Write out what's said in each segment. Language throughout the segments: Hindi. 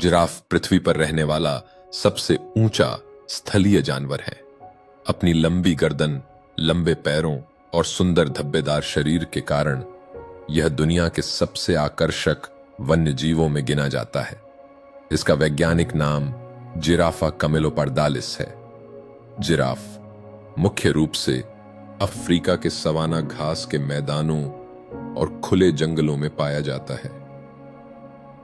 जिराफ पृथ्वी पर रहने वाला सबसे ऊंचा स्थलीय जानवर है। अपनी लंबी गर्दन, लंबे पैरों और सुंदर धब्बेदार शरीर के कारण यह दुनिया के सबसे आकर्षक वन्य जीवों में गिना जाता है। इसका वैज्ञानिक नाम जिराफा कैमेलोपार्डालिस है। जिराफ मुख्य रूप से अफ्रीका के सवाना घास के मैदानों और खुले जंगलों में पाया जाता है।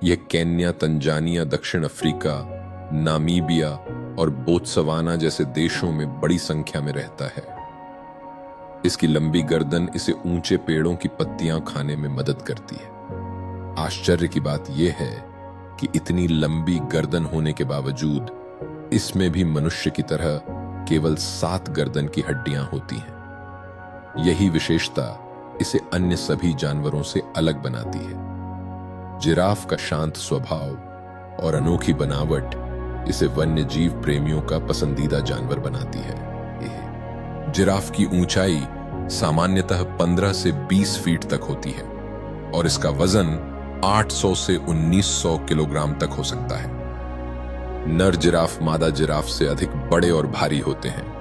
यह केन्या, तंजानिया, दक्षिण अफ्रीका, नामीबिया और बोत्सवाना जैसे देशों में बड़ी संख्या में रहता है। इसकी लंबी गर्दन इसे ऊंचे पेड़ों की पत्तियां खाने में मदद करती है। आश्चर्य की बात यह है कि इतनी लंबी गर्दन होने के बावजूद इसमें भी मनुष्य की तरह केवल 7 गर्दन की हड्डियां होती हैं। यही विशेषता इसे अन्य सभी जानवरों से अलग बनाती है। जिराफ का शांत स्वभाव और अनोखी बनावट इसे वन्य जीव प्रेमियों का पसंदीदा जानवर बनाती है। जिराफ की ऊंचाई सामान्यतः 15 से 20 फीट तक होती है और इसका वजन 800 से 1900 किलोग्राम तक हो सकता है। नर जिराफ मादा जिराफ से अधिक बड़े और भारी होते हैं।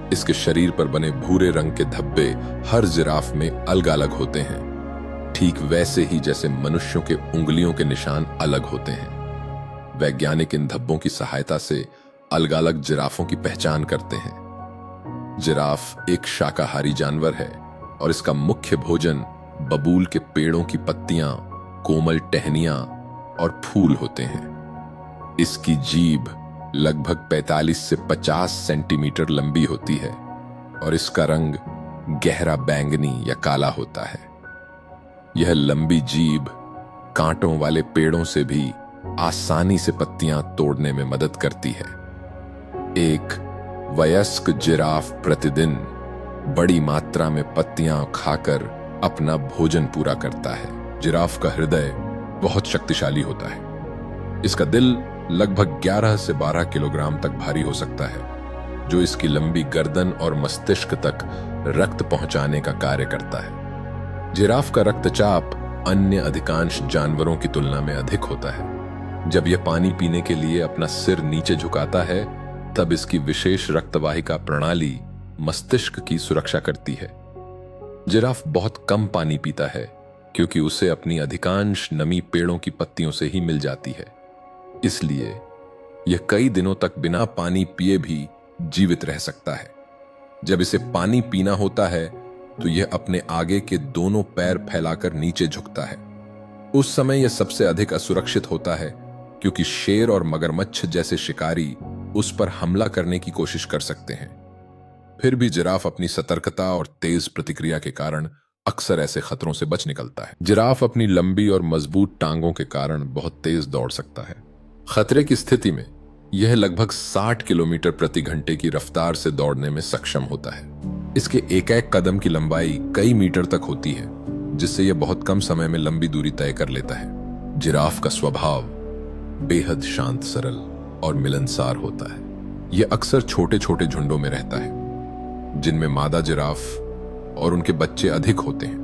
इसके शरीर पर बने भूरे रंग के धब्बे हर जिराफ में अलग-अलग होते हैं, ठीक वैसे ही जैसे मनुष्यों के उंगलियों के निशान अलग होते हैं। वैज्ञानिक इन धब्बों की सहायता से अलग-अलग जिराफों की पहचान करते हैं। जिराफ एक शाकाहारी जानवर है और इसका मुख्य भोजन बबूल के पेड़ों की पत्तियां, कोमल टहनियां और फूल होते हैं। इसकी जीभ लगभग 45 से 50 सेंटीमीटर लंबी होती है और इसका रंग गहरा बैंगनी या काला होता है। यह लंबी जीभ कांटों वाले पेड़ों से भी आसानी से पत्तियां तोड़ने में मदद करती है। एक वयस्क जिराफ प्रतिदिन बड़ी मात्रा में पत्तियां खाकर अपना भोजन पूरा करता है। जिराफ का हृदय बहुत शक्तिशाली होता है। इसका दिल लगभग 11 से 12 किलोग्राम तक भारी हो सकता है, जो इसकी लंबी गर्दन और मस्तिष्क तक रक्त पहुंचाने का कार्य करता है। जिराफ का रक्तचाप अन्य अधिकांश जानवरों की तुलना में अधिक होता है। जब यह पानी पीने के लिए अपना सिर नीचे झुकाता है, तब इसकी विशेष रक्तवाहिका प्रणाली मस्तिष्क की सुरक्षा करती है। जिराफ बहुत कम पानी पीता है क्योंकि उसे अपनी अधिकांश नमी पेड़ों की पत्तियों से ही मिल जाती है। इसलिए यह कई दिनों तक बिना पानी पिए भी जीवित रह सकता है। जब इसे पानी पीना होता है तो यह अपने आगे के दोनों पैर फैलाकर नीचे झुकता है। उस समय यह सबसे अधिक असुरक्षित होता है क्योंकि शेर और मगरमच्छ जैसे शिकारी उस पर हमला करने की कोशिश कर सकते हैं। फिर भी जिराफ अपनी सतर्कता और तेज प्रतिक्रिया के कारण अक्सर ऐसे खतरों से बच निकलता है। जिराफ अपनी लंबी और मजबूत टांगों के कारण बहुत तेज दौड़ सकता है। खतरे की स्थिति में यह लगभग 60 किलोमीटर प्रति घंटे की रफ्तार से दौड़ने में सक्षम होता है। इसके एक-एक कदम की लंबाई कई मीटर तक होती है, जिससे यह बहुत कम समय में लंबी दूरी तय कर लेता है। जिराफ का स्वभाव बेहद शांत, सरल और मिलनसार होता है। यह अक्सर छोटे-छोटे झुंडों में रहता है, जिनमें मादा जिराफ और उनके बच्चे अधिक होते हैं,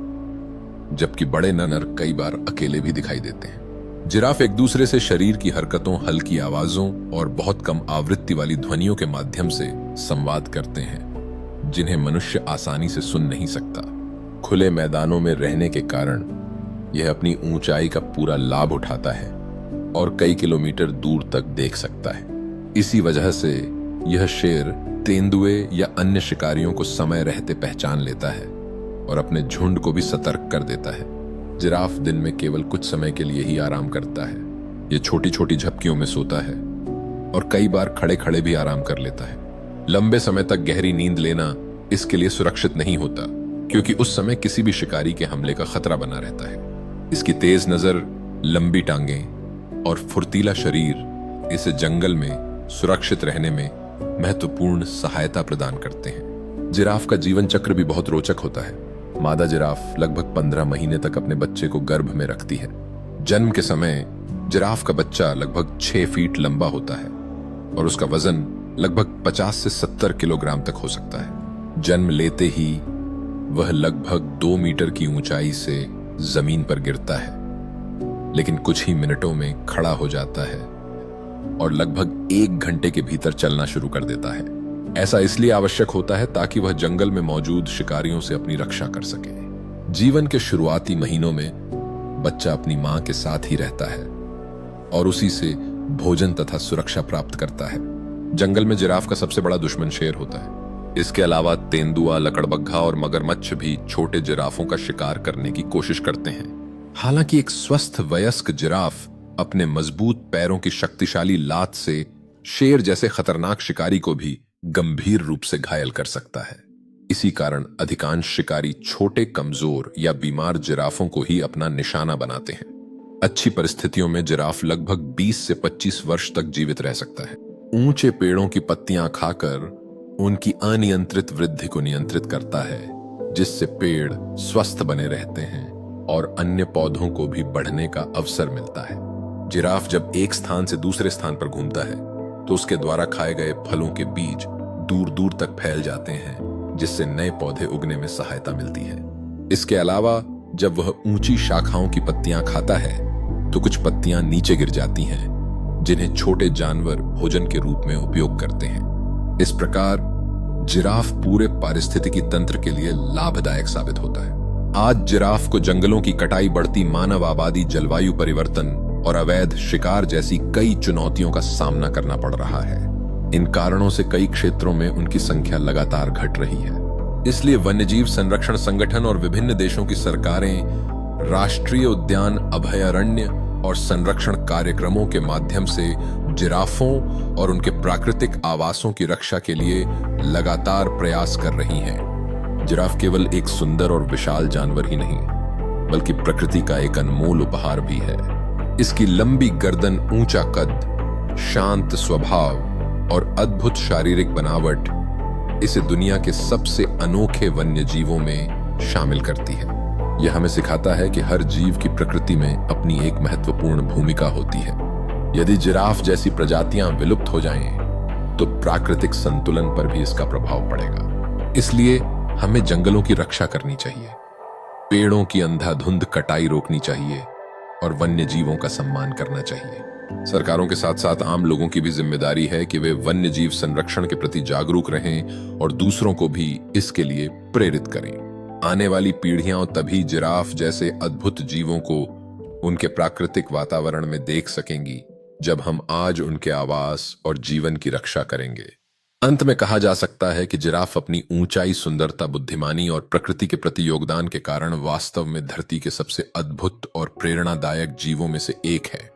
जबकि बड़े नर कई बार अकेले भी दिखाई देते हैं। जिराफ एक दूसरे से शरीर की हरकतों, हल्की आवाजों और बहुत कम आवृत्ति वाली ध्वनियों के माध्यम से संवाद करते हैं, जिन्हें मनुष्य आसानी से सुन नहीं सकता। खुले मैदानों में रहने के कारण यह अपनी ऊंचाई का पूरा लाभ उठाता है और कई किलोमीटर दूर तक देख सकता है। इसी वजह से यह शेर, तेंदुए या अन्य शिकारियों को समय रहते पहचान लेता है और अपने झुंड को भी सतर्क कर देता है। जिराफ दिन में केवल कुछ समय के लिए ही आराम करता है। यह छोटी छोटी झपकियों में सोता है और कई बार खड़े खड़े भी आराम कर लेता है। लंबे समय तक गहरी नींद लेना इसके लिए सुरक्षित नहीं होता, क्योंकि उस समय किसी भी शिकारी के हमले का खतरा बना रहता है। इसकी तेज नजर, लंबी टांगें और फुर्तीला शरीर इसे जंगल में सुरक्षित रहने में महत्वपूर्ण सहायता प्रदान करते हैं। जिराफ का जीवन चक्र भी बहुत रोचक होता है। मादा जिराफ लगभग 15 महीने तक अपने बच्चे को गर्भ में रखती है। जन्म के समय जिराफ का बच्चा लगभग 6 फीट लंबा होता है और उसका वजन लगभग 50 से 70 किलोग्राम तक हो सकता है। जन्म लेते ही वह लगभग 2 मीटर की ऊंचाई से जमीन पर गिरता है, लेकिन कुछ ही मिनटों में खड़ा हो जाता है और लगभग 1 घंटे के भीतर चलना शुरू कर देता है। ऐसा इसलिए आवश्यक होता है ताकि वह जंगल में मौजूद शिकारियों से अपनी रक्षा कर सके। जीवन के शुरुआती महीनों में बच्चा अपनी मां के साथ ही रहता है और उसी से भोजन तथा सुरक्षा प्राप्त करता है। जंगल में जिराफ का सबसे बड़ा दुश्मन शेर होता है। इसके अलावा तेंदुआ, लकड़बग्घा और मगरमच्छ भी छोटे जिराफों का शिकार करने की कोशिश करते हैं। हालांकि एक स्वस्थ वयस्क जिराफ अपने मजबूत पैरों की शक्तिशाली लात से शेर जैसे खतरनाक शिकारी को भी गंभीर रूप से घायल कर सकता है। इसी कारण अधिकांश शिकारी छोटे, कमजोर या बीमार जिराफों को ही अपना निशाना बनाते हैं। अच्छी परिस्थितियों में जिराफ लगभग 20 से 25 वर्ष तक जीवित रह सकता है। ऊंचे पेड़ों की पत्तियां खाकर उनकी अनियंत्रित वृद्धि को नियंत्रित करता है, जिससे पेड़ स्वस्थ बने रहते हैं और अन्य पौधों को भी बढ़ने का अवसर मिलता है। जिराफ जब एक स्थान से दूसरे स्थान पर घूमता है तो उसके द्वारा खाए गए फलों के बीज दूर दूर तक फैल जाते हैं, जिससे नए पौधे उगने में सहायता मिलती है। इसके अलावा जब वह ऊंची शाखाओं की पत्तियां खाता है तो कुछ पत्तियां नीचे गिर जाती हैं, जिन्हें छोटे जानवर भोजन के रूप में उपयोग करते हैं। इस प्रकार जिराफ पूरे पारिस्थितिकी तंत्र के लिए लाभदायक साबित होता है। आज जिराफ को जंगलों की कटाई, बढ़ती मानव आबादी, जलवायु परिवर्तन और अवैध शिकार जैसी कई चुनौतियों का सामना करना पड़ रहा है। इन कारणों से कई क्षेत्रों में उनकी संख्या लगातार घट रही है। इसलिए वन्यजीव संरक्षण संगठन और विभिन्न देशों की सरकारें राष्ट्रीय उद्यान, अभयारण्य और संरक्षण कार्यक्रमों के माध्यम से जिराफों और उनके प्राकृतिक आवासों की रक्षा के लिए लगातार प्रयास कर रही हैं। जिराफ केवल एक सुंदर और विशाल जानवर ही नहीं, बल्कि प्रकृति का एक अनमोल उपहार भी है। इसकी लंबी गर्दन, ऊंचा कद, शांत स्वभाव और अद्भुत शारीरिक बनावट इसे दुनिया के सबसे अनोखे वन्य जीवों में शामिल करती है। यह हमें सिखाता है कि हर जीव की प्रकृति में अपनी एक महत्वपूर्ण भूमिका होती है। यदि जिराफ जैसी प्रजातियां विलुप्त हो जाएं, तो प्राकृतिक संतुलन पर भी इसका प्रभाव पड़ेगा। इसलिए हमें जंगलों की रक्षा करनी चाहिए, पेड़ों की अंधाधुंध कटाई रोकनी चाहिए और वन्य जीवों का सम्मान करना चाहिए। सरकारों के साथ साथ आम लोगों की भी जिम्मेदारी है कि वे वन्य जीव संरक्षण के प्रति जागरूक रहें और दूसरों को भी इसके लिए प्रेरित करें। आने वाली पीढ़ियां तभी जिराफ जैसे अद्भुत जीवों को उनके प्राकृतिक वातावरण में देख सकेंगी, जब हम आज उनके आवास और जीवन की रक्षा करेंगे। अंत में कहा जा सकता है कि जिराफ अपनी ऊंचाई, सुंदरता, बुद्धिमानी और प्रकृति के प्रति योगदान के कारण वास्तव में धरती के सबसे अद्भुत और प्रेरणादायक जीवों में से एक है।